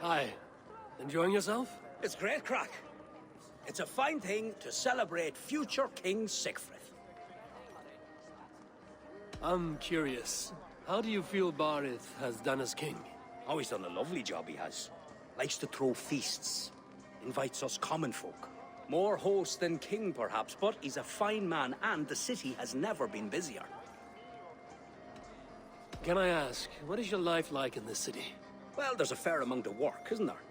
Hi. Enjoying yourself? It's great crack. It's a fine thing to celebrate future King Siegfried. I'm curious. How do you feel Bàrid has done as king? Oh, he's done a lovely job, he has. Likes to throw feasts. Invites us common folk. More host than king, perhaps, but he's a fine man, and the city has never been busier. Can I ask, what is your life like in this city? Well, there's a fair amount of work, isn't there?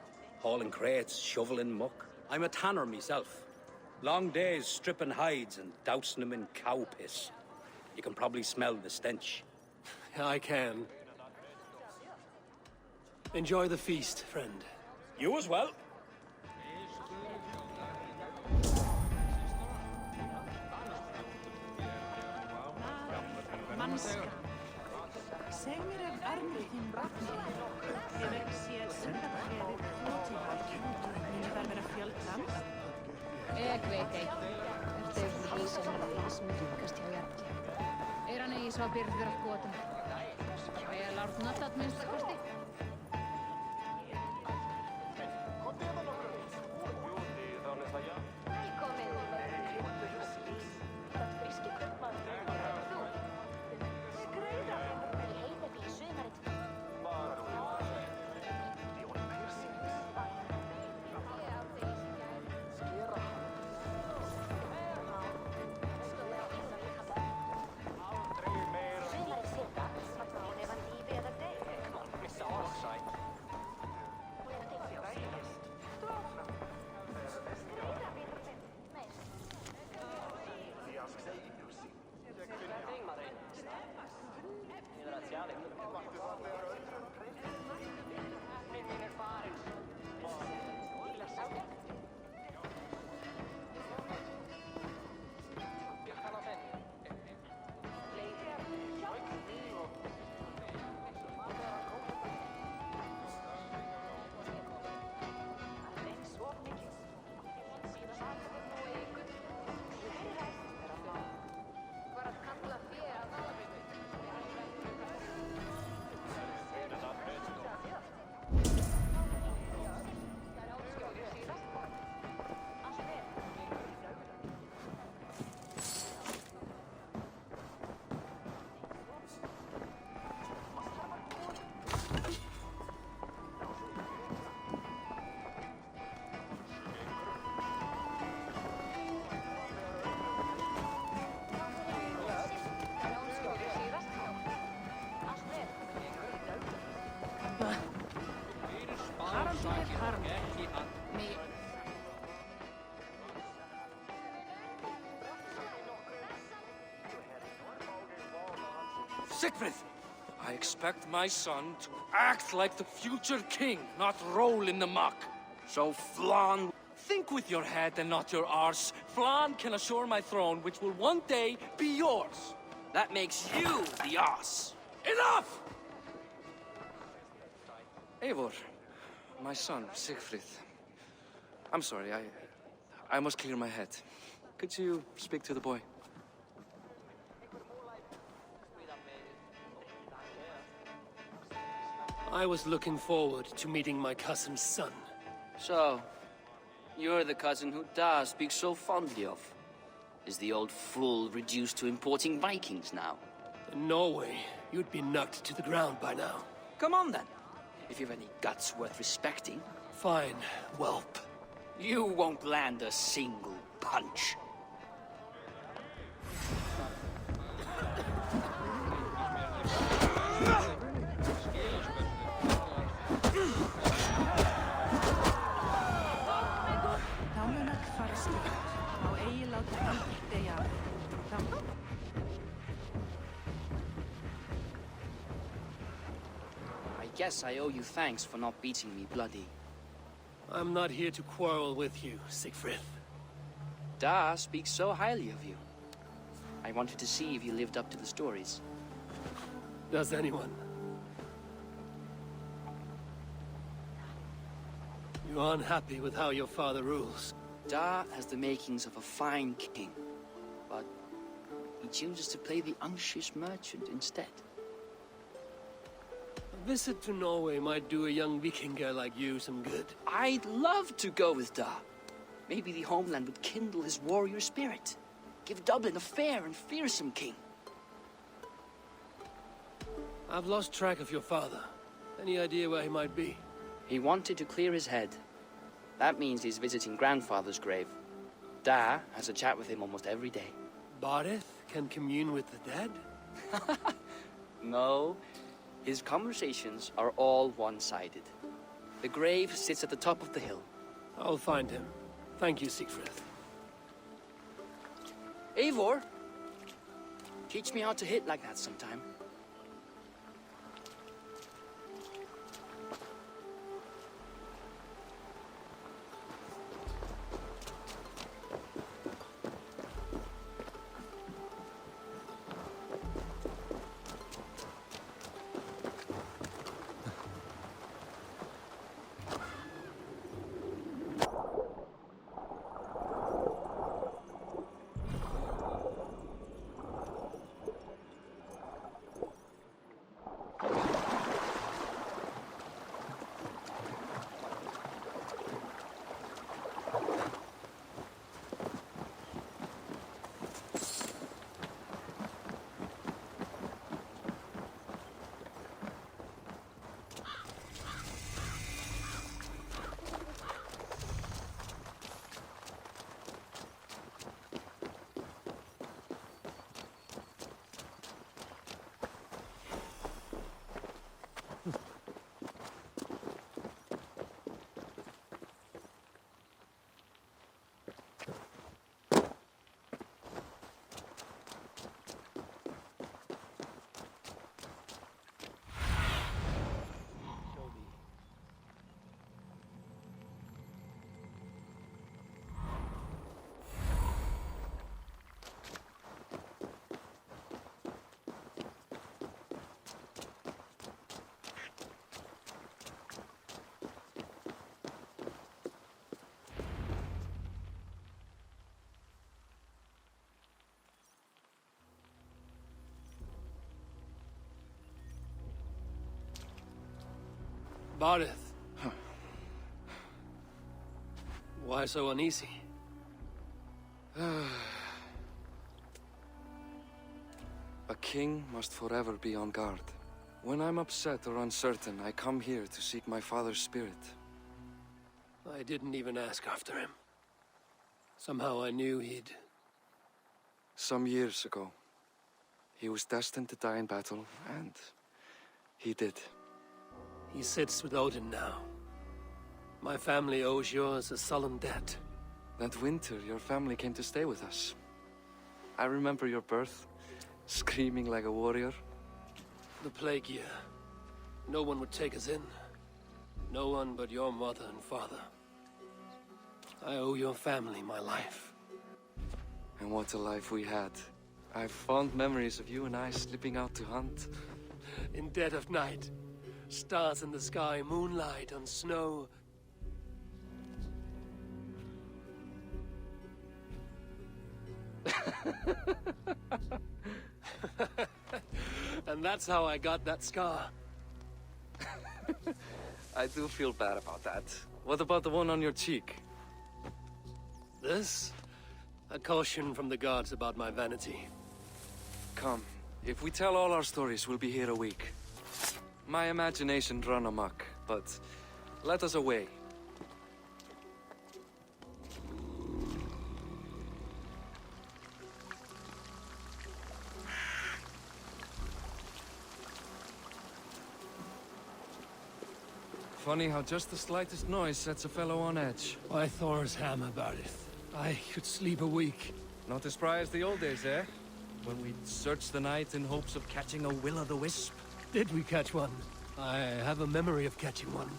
Hauling crates, shoveling muck. I'm a tanner myself. Long days stripping hides and dousing them in cow piss. You can probably smell the stench. I can. Enjoy the feast, friend. You as well. Ég veit ei. Ertu yfir vísum í smukast hjá Jarli? Han ei saa pirtyä kuotan. Ja lautnat minnstä kosti. Siegfried! I expect my son to act like the future king, not roll in the muck. So, Flan, think with your head and not your arse. Flan can assure my throne, which will one day be yours. That makes you the ass. Enough! Eivor, my son, Siegfried. I'm sorry, I must clear my head. Could you speak to the boy? I was looking forward to meeting my cousin's son. So, you're the cousin who Da speaks so fondly of. Is the old fool reduced to importing Vikings now? In Norway, you'd be knocked to the ground by now. Come on then, if you've any guts worth respecting. Fine, whelp. You won't land a single punch. I guess I owe you thanks for not beating me bloody. I'm not here to quarrel with you, Siegfried. Da speaks so highly of you. I wanted to see if you lived up to the stories. Does anyone? You're unhappy with how your father rules. Da has the makings of a fine king, but he chooses to play the unctuous merchant instead. visit to Norway might do a young Vikinger like you some good. I'd love to go with Da. Maybe the homeland would kindle his warrior spirit. Give Dublin a fair and fearsome king. I've lost track of your father. Any idea where he might be? He wanted to clear his head. That means he's visiting grandfather's grave. Da has a chat with him almost every day. Bàrid can commune with the dead? No, his conversations are all one-sided. The grave sits at the top of the hill. I'll find him. Thank you, Siegfried. Eivor, teach me how to hit like that sometime. Bàrid. Why so uneasy? A king must forever be on guard. When I'm upset or uncertain, I come here to seek my father's spirit. I didn't even ask after him. Somehow I knew he'd... Some years ago, he was destined to die in battle, and he did. He sits with Odin now. My family owes yours a sullen debt. That winter, your family came to stay with us. I remember your birth, screaming like a warrior. The plague year. No one would take us in. No one but your mother and father. I owe your family my life. And what a life we had. I have fond memories of you and I slipping out to hunt. In dead of night. Stars in the sky, moonlight on snow. And that's how I got that scar. I do feel bad about that. What about the one on your cheek? This? A caution from the gods about my vanity. Come, if we tell all our stories, we'll be here a week. My imagination run amok, but let us away. Funny how just the slightest noise sets a fellow on edge. Why Thor's hammer, Bàrid? I could sleep a week. Not as spry as the old days, eh? When we'd search the night in hopes of catching a will-o'-the-wisp. Did we catch one? I have a memory of catching one.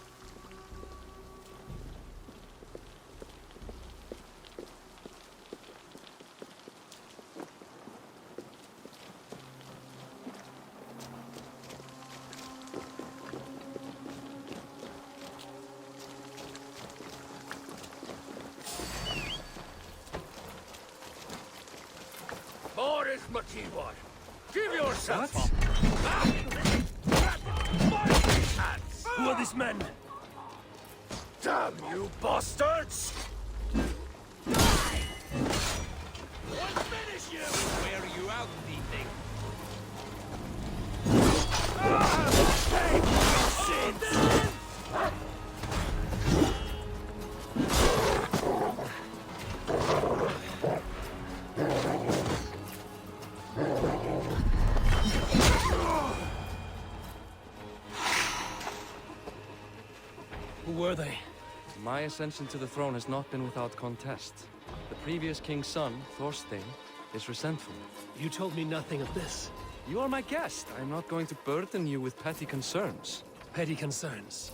Boris Mativor, give yourself What? up! Who are these men? Damn you bastards! Wear you out, thieving. Who were they? My ascension to the throne has not been without contest. The previous king's son, Thorstein, is resentful. You told me nothing of this. You are my guest. I'm not going to burden you with petty concerns. Petty concerns.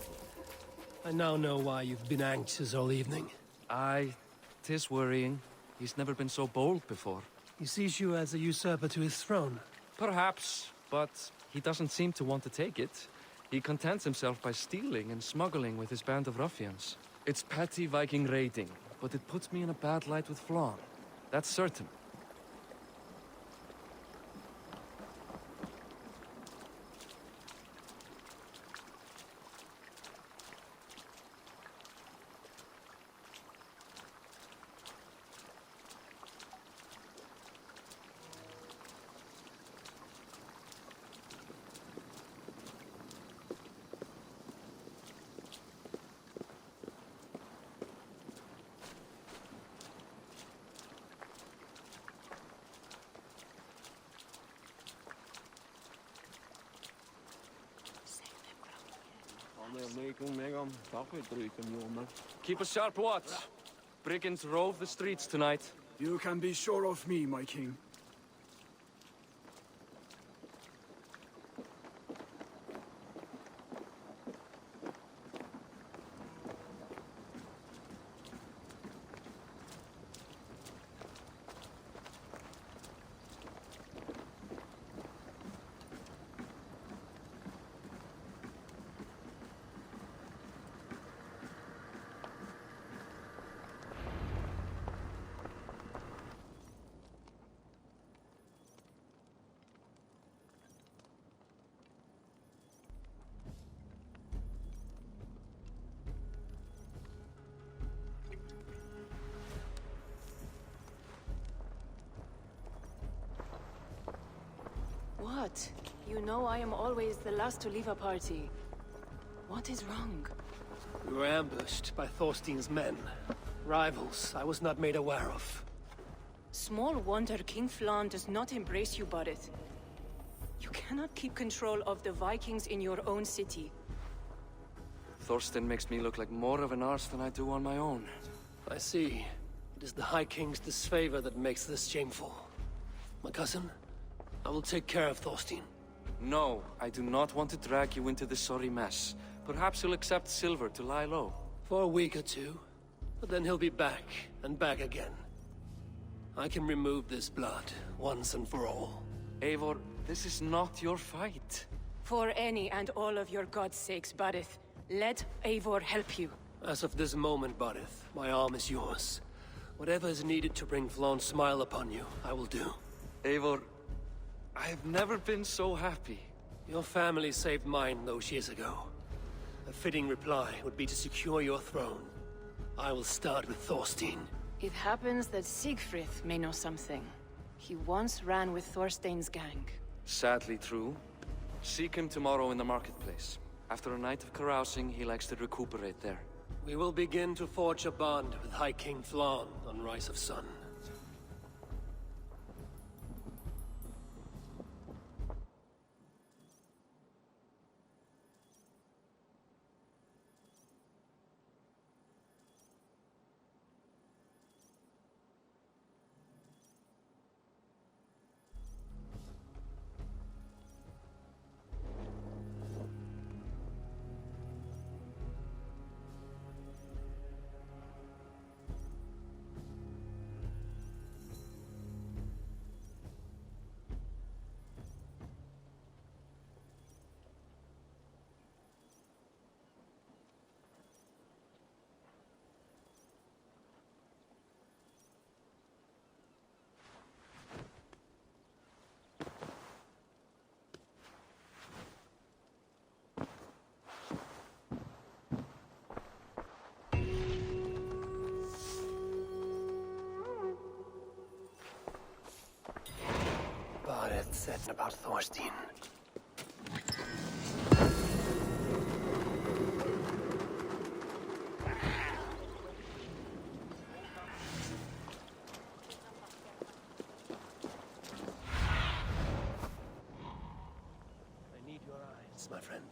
I now know why you've been anxious all evening. Aye, 'tis worrying. He's never been so bold before. He sees you as a usurper to his throne. Perhaps, but he doesn't seem to want to take it. He contents himself by stealing and smuggling with his band of ruffians. It's petty Viking raiding, but it puts me in a bad light with Flann. That's certain. Keep a sharp watch. Brigands rove the streets tonight. You can be sure of me, my king. What? You know I am always the last to leave a party. What is wrong? We were ambushed by Thorstein's men. Rivals I was not made aware of. Small wonder King Flann does not embrace you, Bàrid. You cannot keep control of the Vikings in your own city. Thorstein makes me look like more of an arse than I do on my own. I see. It is the High King's disfavor that makes this shameful. My cousin, I will take care of Thorstein. No, I do not want to drag you into this sorry mess. Perhaps you'll accept silver to lie low. For a week or two, but then he'll be back, and back again. I can remove this blood, once and for all. Eivor, this is not your fight. For any and all of your god's sakes, Bàrid, let Eivor help you. As of this moment, Bàrid, my arm is yours. Whatever is needed to bring Flann's smile upon you, I will do. Eivor, I have never been so happy. Your family saved mine those years ago. A fitting reply would be to secure your throne. I will start with Thorstein. It happens that Siegfried may know something. He once ran with Thorstein's gang. Sadly true. Seek him tomorrow in the marketplace. After a night of carousing, he likes to recuperate there. We will begin to forge a bond with High King Flann on Rise of Sun. said about Thorstein. I need your eyes, my friend.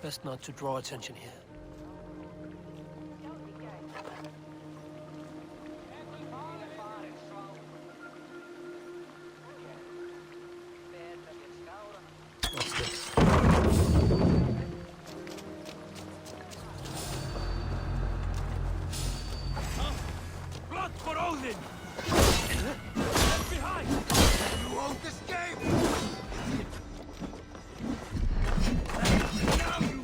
Best not to draw attention here. What's this? Blood for Odin! Left behind! You won't escape! Now you...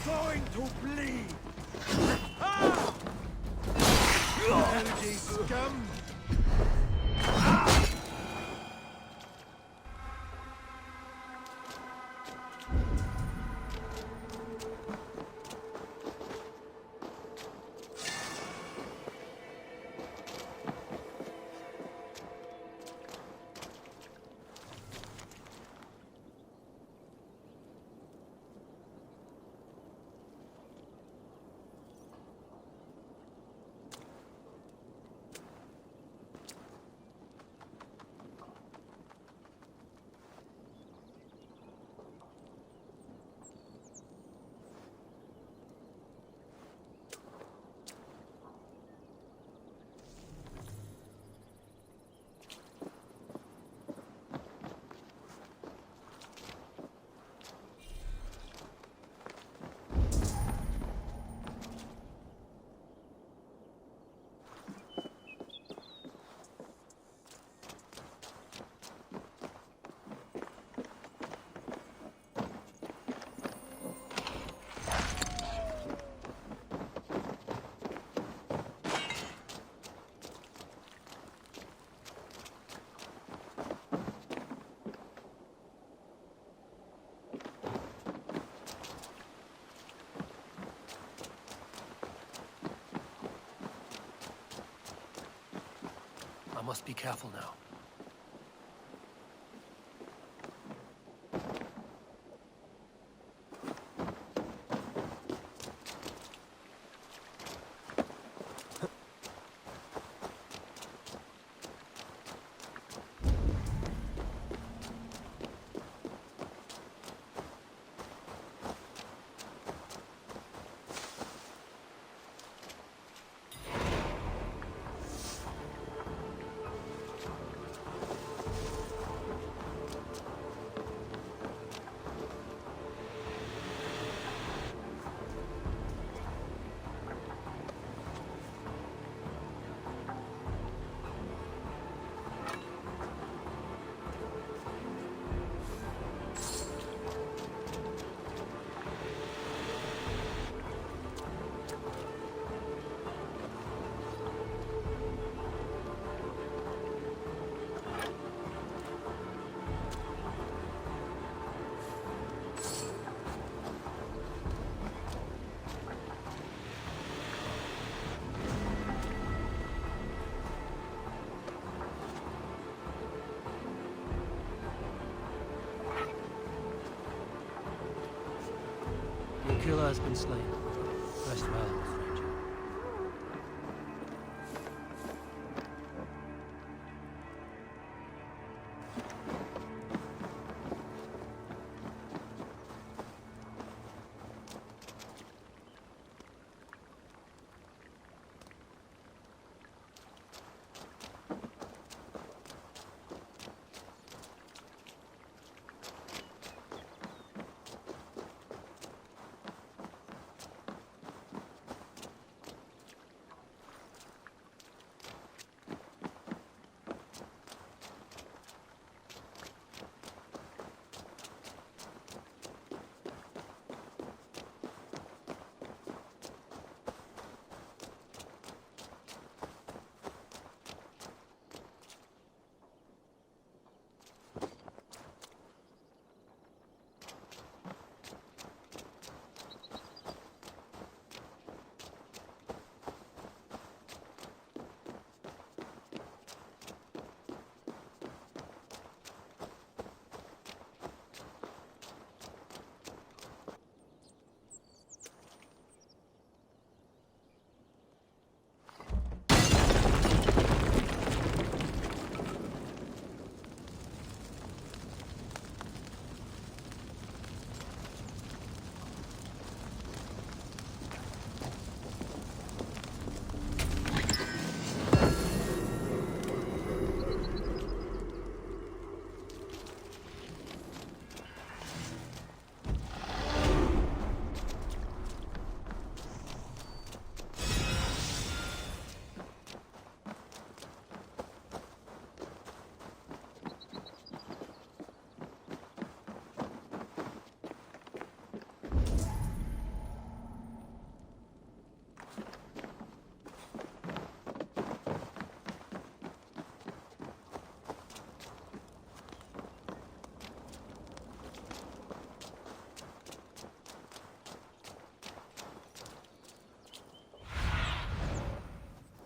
Going to bleed! Energy scum! I must be careful now. killer has been slain. Rest well, stranger.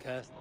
Cast.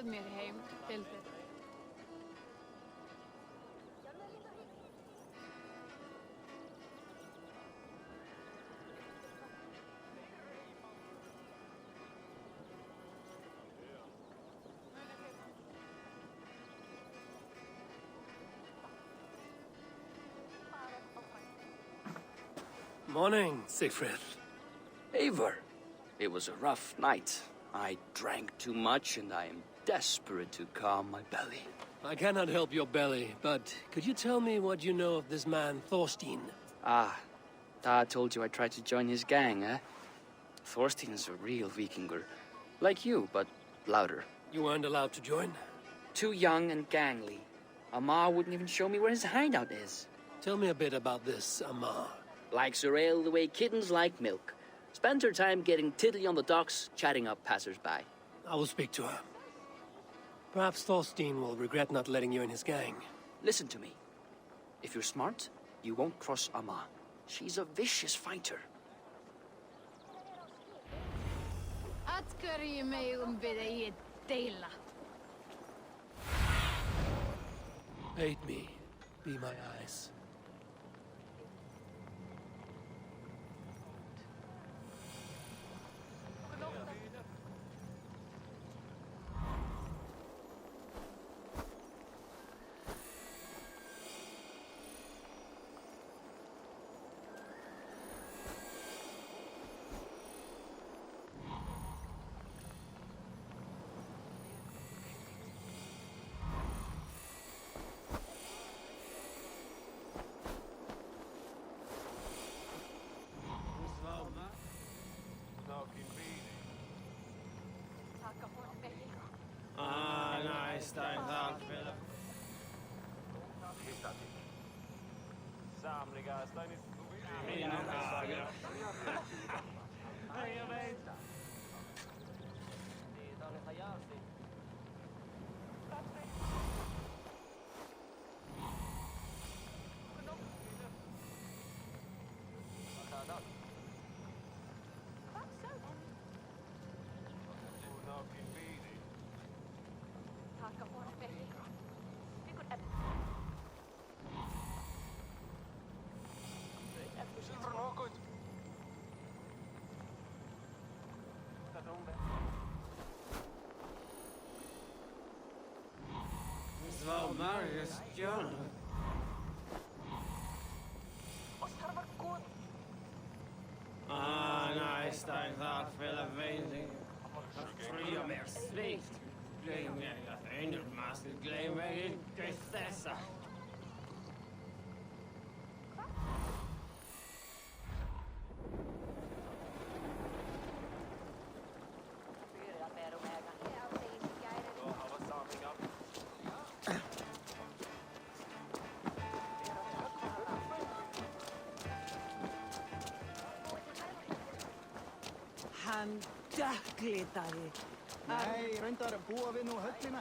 Mér heim til þér. Morning, Siegfried. Eivor, it was a rough night. I drank too much and I am desperate to calm my belly. I cannot help your belly, but could you tell me what you know of this man, Thorstein? Ah, Dad told you I tried to join his gang, eh? Thorstein is a real Vikinger. Like you, but louder. You weren't allowed to join? Too young and gangly. Amar wouldn't even show me where his hideout is. Tell me a bit about this Amar. Likes her ale the way kittens like milk. Spends her time getting tiddly on the docks, chatting up passers-by. I will speak to her. Perhaps Thorstein will regret not letting you in his gang. Listen to me. If you're smart, you won't cross Amma. She's a vicious fighter. At hverju megum við eigi deila? Aid me. Be my eyes. Marius, John. Nice, I thought, fell amazing. Free mer svikt. Glöm mig att ändå glöm mig inte dessa. Hann dökklitaði. Nei, reyndar að búa við nú höllina.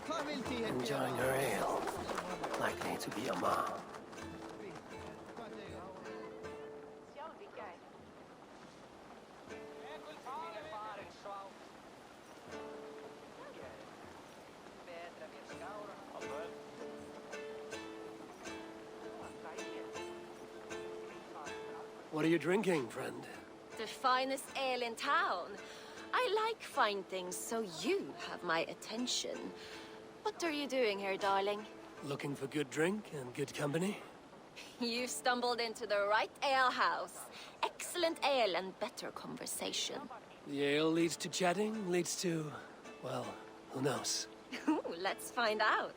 Hvað vildi ég? Enjoying her ale. Likely to be Amma. What are you drinking, friend? The finest ale in town. I like fine things, so you have my attention. What are you doing here, darling? Looking for good drink and good company? You've stumbled into the right ale house. Excellent ale and better conversation. The ale leads to chatting, leads to... well, who knows? Let's find out.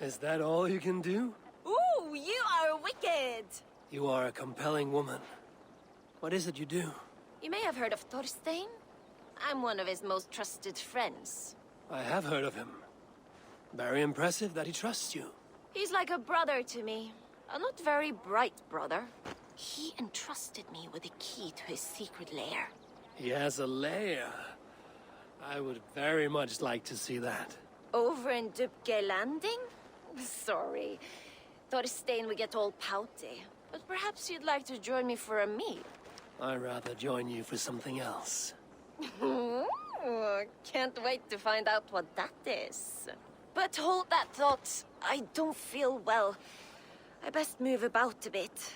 Is that all you can do? Ooh, you are wicked! You are a compelling woman. What is it you do? You may have heard of Thorstein. I'm one of his most trusted friends. I have heard of him. Very impressive that he trusts you. He's like a brother to me. A not very bright brother. He entrusted me with the key to his secret lair. He has a lair. I would very much like to see that. Over in Dubke Landing? Sorry. Thorstein would get all pouty. But perhaps you'd like to join me for a meal. I'd rather join you for something else. Can't wait to find out what that is. But hold that thought. I don't feel well. I best move about a bit.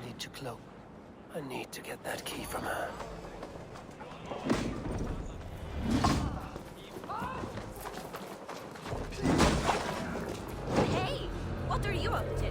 Need to cloak. I need to get that key from her. Hey! What are you up to?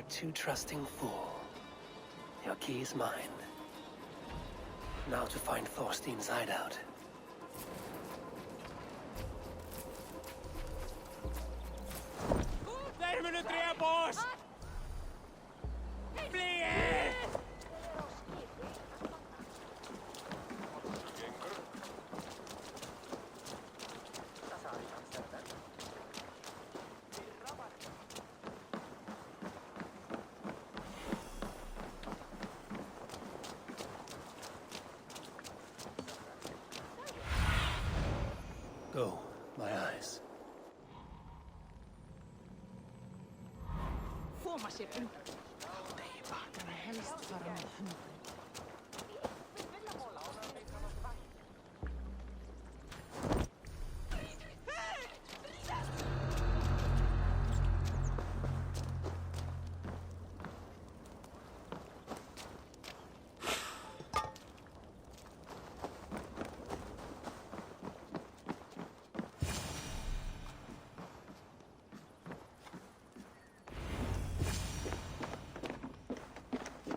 Too trusting fool. Your key is mine. Now to find Thorstein's hideout. Go, my eyes. Koma sér undan. Bakana helst fara með hundin.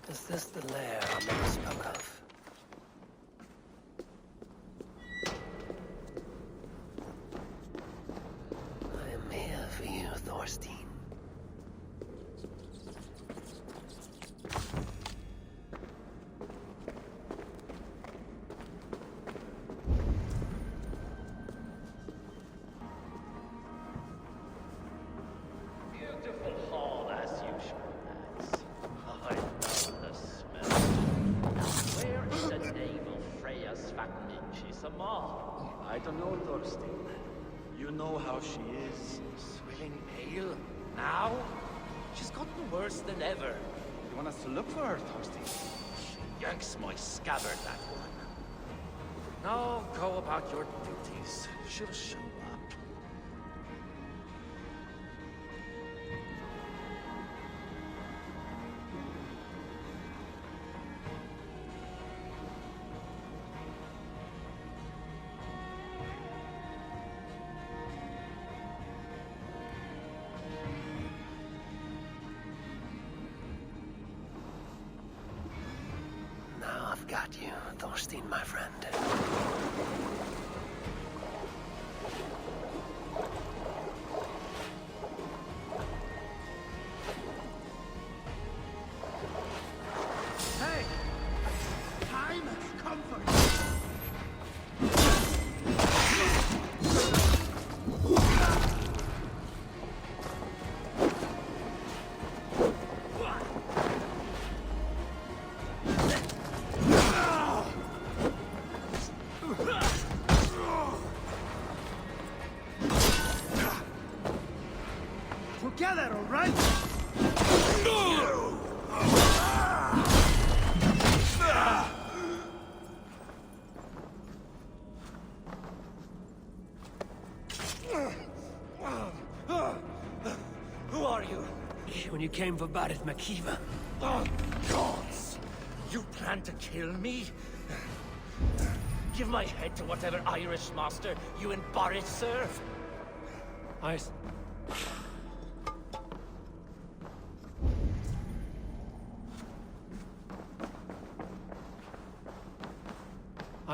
Is this the lair our mother spoke of? I am here for you, Thorstein. Beautiful hall as usual, lads. I love the smell. Where is the naval Freya's fat ninjas among? I don't know, Thorstein. You know how she is. Swilling pale? Now? She's gotten worse than ever. You want us to look for her, Thorstein? She yanks my scabbard, that woman. Now go about your duties. She'll show up. Now I've got you, Thorstein, my friend. Hey! Time has come for you! together, all right? Who are you? When you came for Bàrid Makiva. Oh, gods! You plan to kill me? Give my head to whatever Irish master you and Bàrid serve. I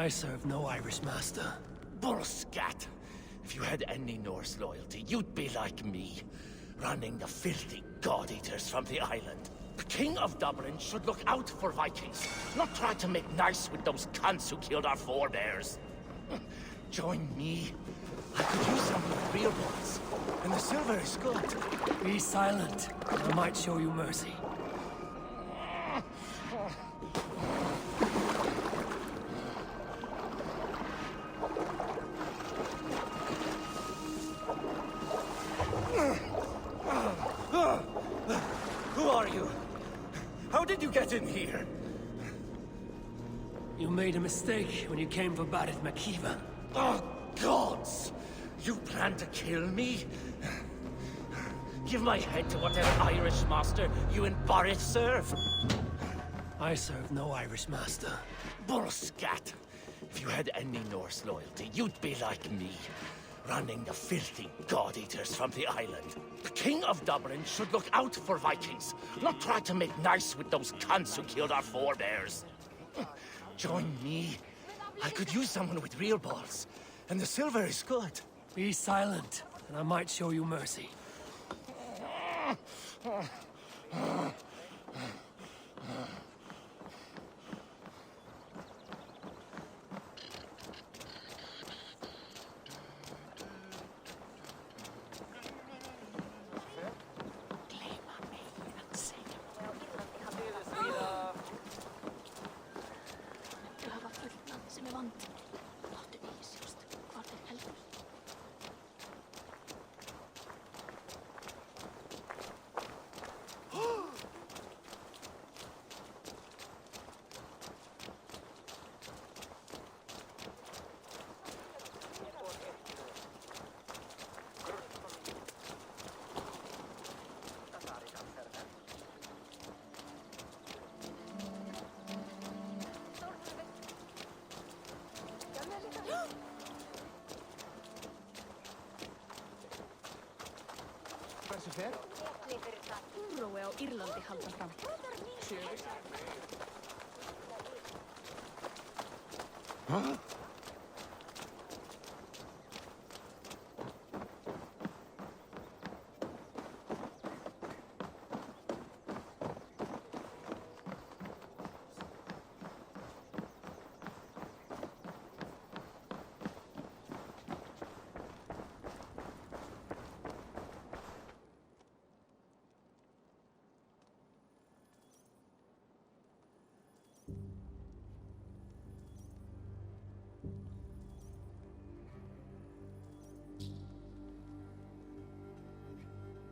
serve no Irish master. Bullscat! If you had any Norse loyalty, you'd be like me, running the filthy god-eaters from the island. The King of Dublin should look out for Vikings, not try to make nice with those cunts who killed our forebears. Join me. I could use someone with real balls, and the silver is good. Be silent. I might show you mercy. Who are you? How did you get in here? You made a mistake when you came for Bàrid Makiva. Oh, gods! You plan to kill me? Give my head to whatever Irish master you and Bàrid serve. I serve no Irish master. Bullscat! If you had any Norse loyalty, you'd be like me, running the filthy god-eaters from the island. The King of Dublin should look out for Vikings, not try to make nice with those cunts who killed our forebears. Join me. I could use someone with real balls, and the silver is good. Be silent, and I might show you mercy. Úrrói á Írlandi halda fram.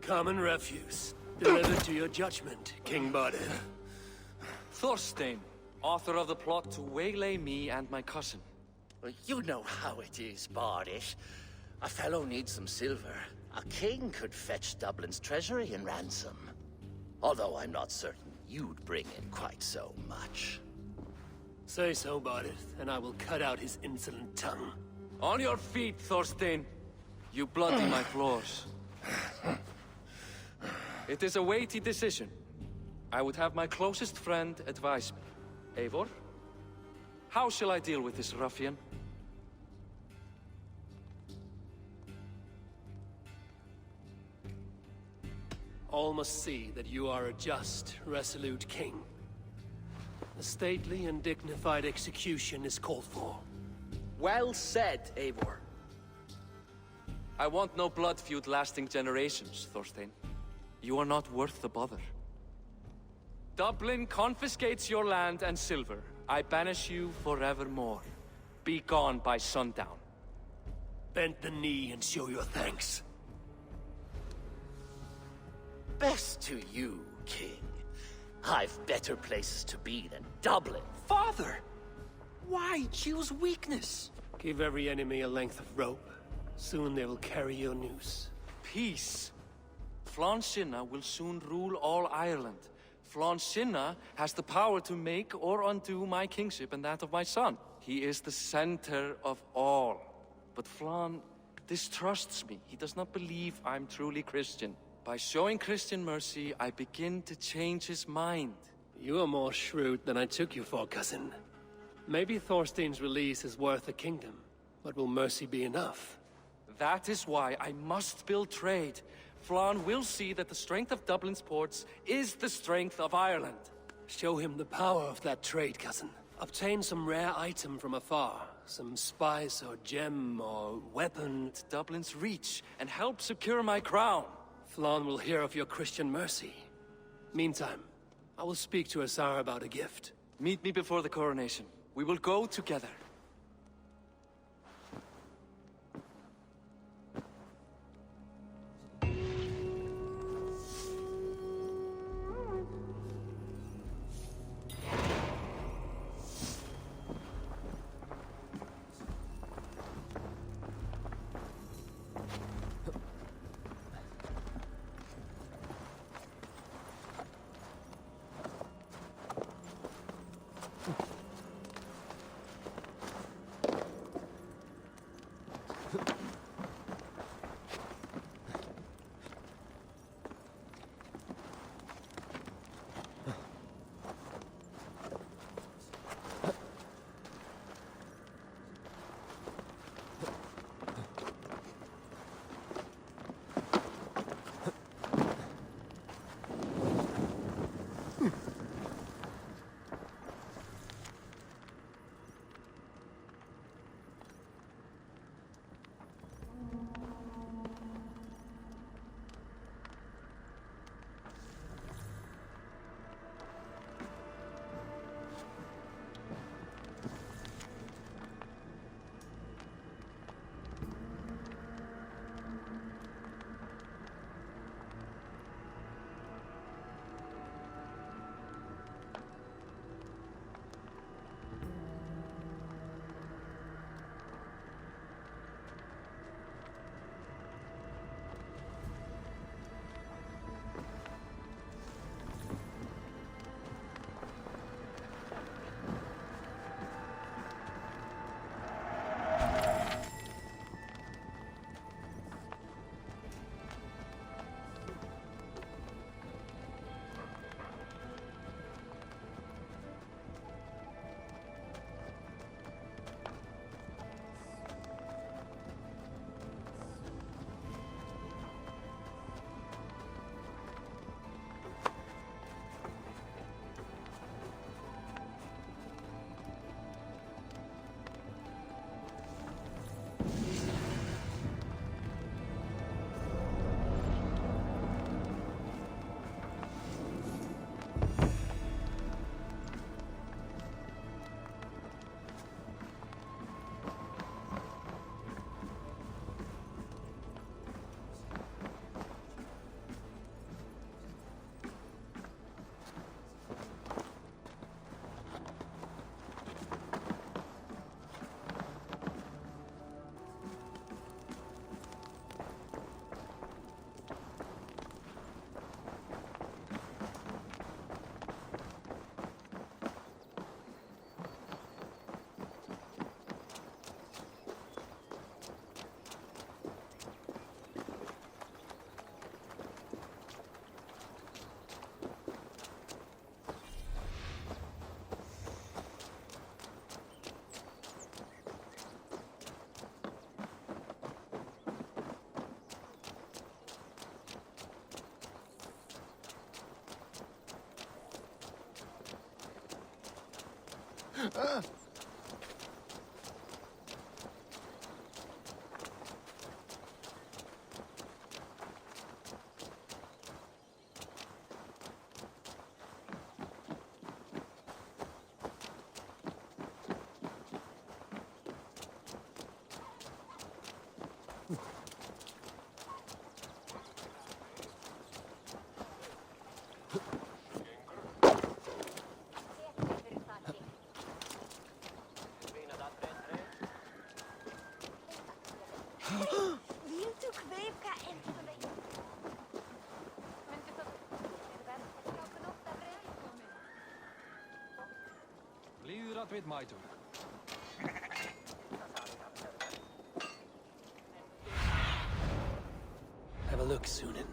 Common refuse. Delivered to your judgment, King Bàrid. Thorstein, author of the plot to waylay me and my cousin. Well, you know how it is, Bàrid. A fellow needs some silver. A king could fetch Dublin's treasury in ransom. Although I'm not certain you'd bring in quite so much. Say so, Bàrid, and I will cut out his insolent tongue. On your feet, Thorstein. You bloody my floors. It is a weighty decision. I would have my closest friend advise me. Eivor, how shall I deal with this ruffian? All must see that you are a just, resolute king. A stately and dignified execution is called for. Well said, Eivor. I want no blood feud lasting generations, Thorstein. You are not worth the bother. Dublin confiscates your land and silver. I banish you forevermore. Be gone by sundown. Bend the knee and show your thanks. best to you, King. I've better places to be than Dublin. Father! Why choose weakness? Give every enemy a length of rope. Soon they will carry your noose. Peace. Flann Sinna will soon rule all Ireland. Flann Sinna has the power to make or undo my kingship and that of my son. He is the center of all. But Flann distrusts me. He does not believe I'm truly Christian. By showing Christian mercy, I begin to change his mind. You are more shrewd than I took you for, cousin. Maybe Thorstein's release is worth a kingdom, but will mercy be enough? That is why I must build trade. Flann will see that the strength of Dublin's ports is the strength of Ireland. Show him the power of that trade, cousin. Obtain some rare item from afar. Some spice or gem or weapon. To Dublin's reach and help secure my crown. Flann will hear of your Christian mercy. Meantime, I will speak to Asar about a gift. Meet me before the coronation. We will go together. start with my turn. Have a look, Sunan.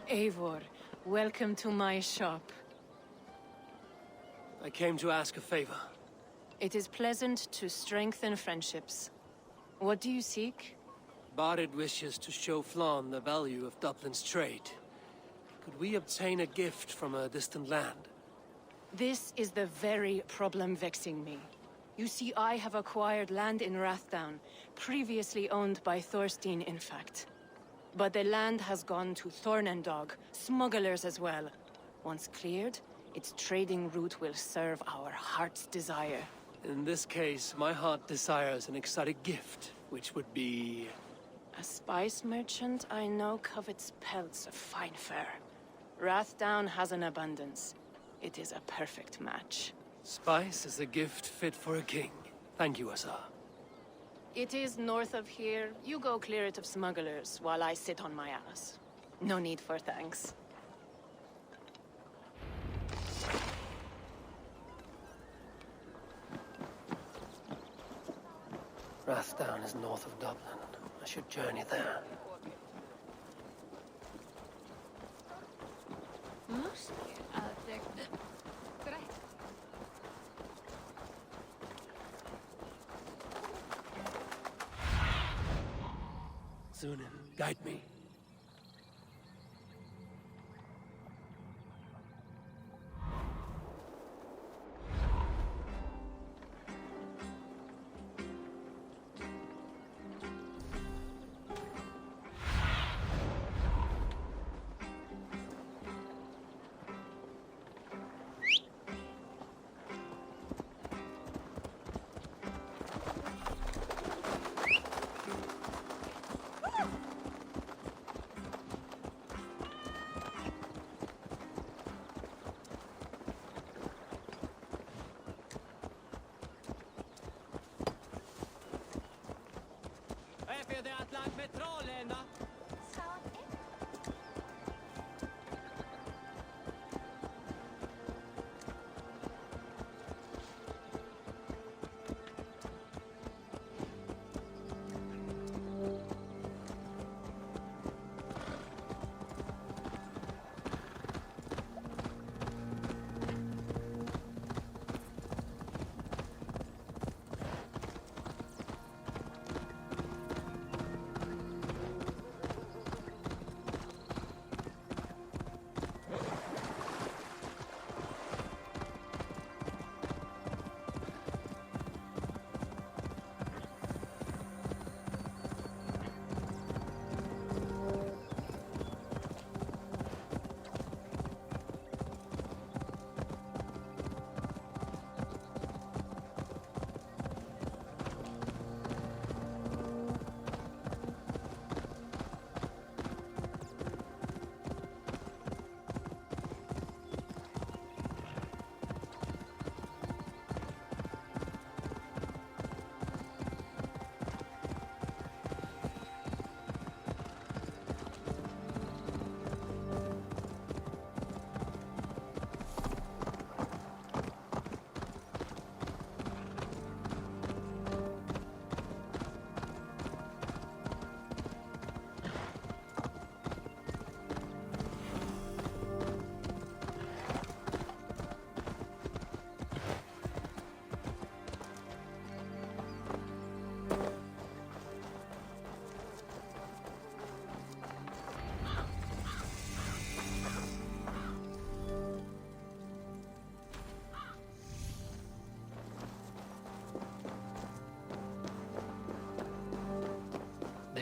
Eivor, welcome to my shop. I came to ask a favor. It is pleasant to strengthen friendships. What do you seek? Bàrid wishes to show Flann the value of Dublin's trade. Could we obtain a gift from a distant land? This is the very problem vexing me. You see, I have acquired land in Rathdown, previously owned by Thorstein, in fact. But the land has gone to Thornendog, smugglers as well. Once cleared, its trading route will serve our heart's desire. In this case, my heart desires an exotic gift, which would be... A spice merchant I know covets pelts of fine fur. Rathdown has an abundance. It is a perfect match. Spice is a gift fit for a king. Thank you, Asa. It is north of here. You go clear it of smugglers, while I sit on my ass. No need for thanks. Rathdown is north of Dublin. I should journey there. Sunan, guide me.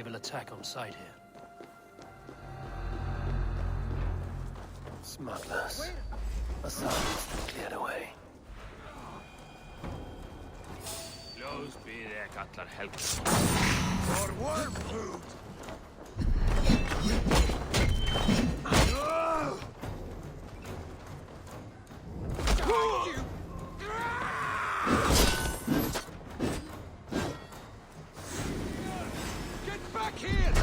will attack on sight here. Smugglers. Assassins cleared away. Blows be there, Cutler help. For worm food! Get back here!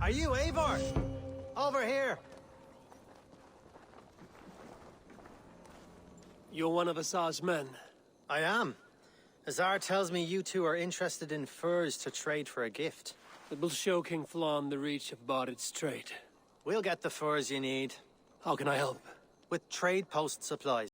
Are you Eivor? Over here. You're one of Azar's men. I am. Azar tells me you two are interested in furs to trade for a gift. It will show King Flann the reach of Bàrid's trade. We'll get the furs you need. How can I help? With trade post supplies.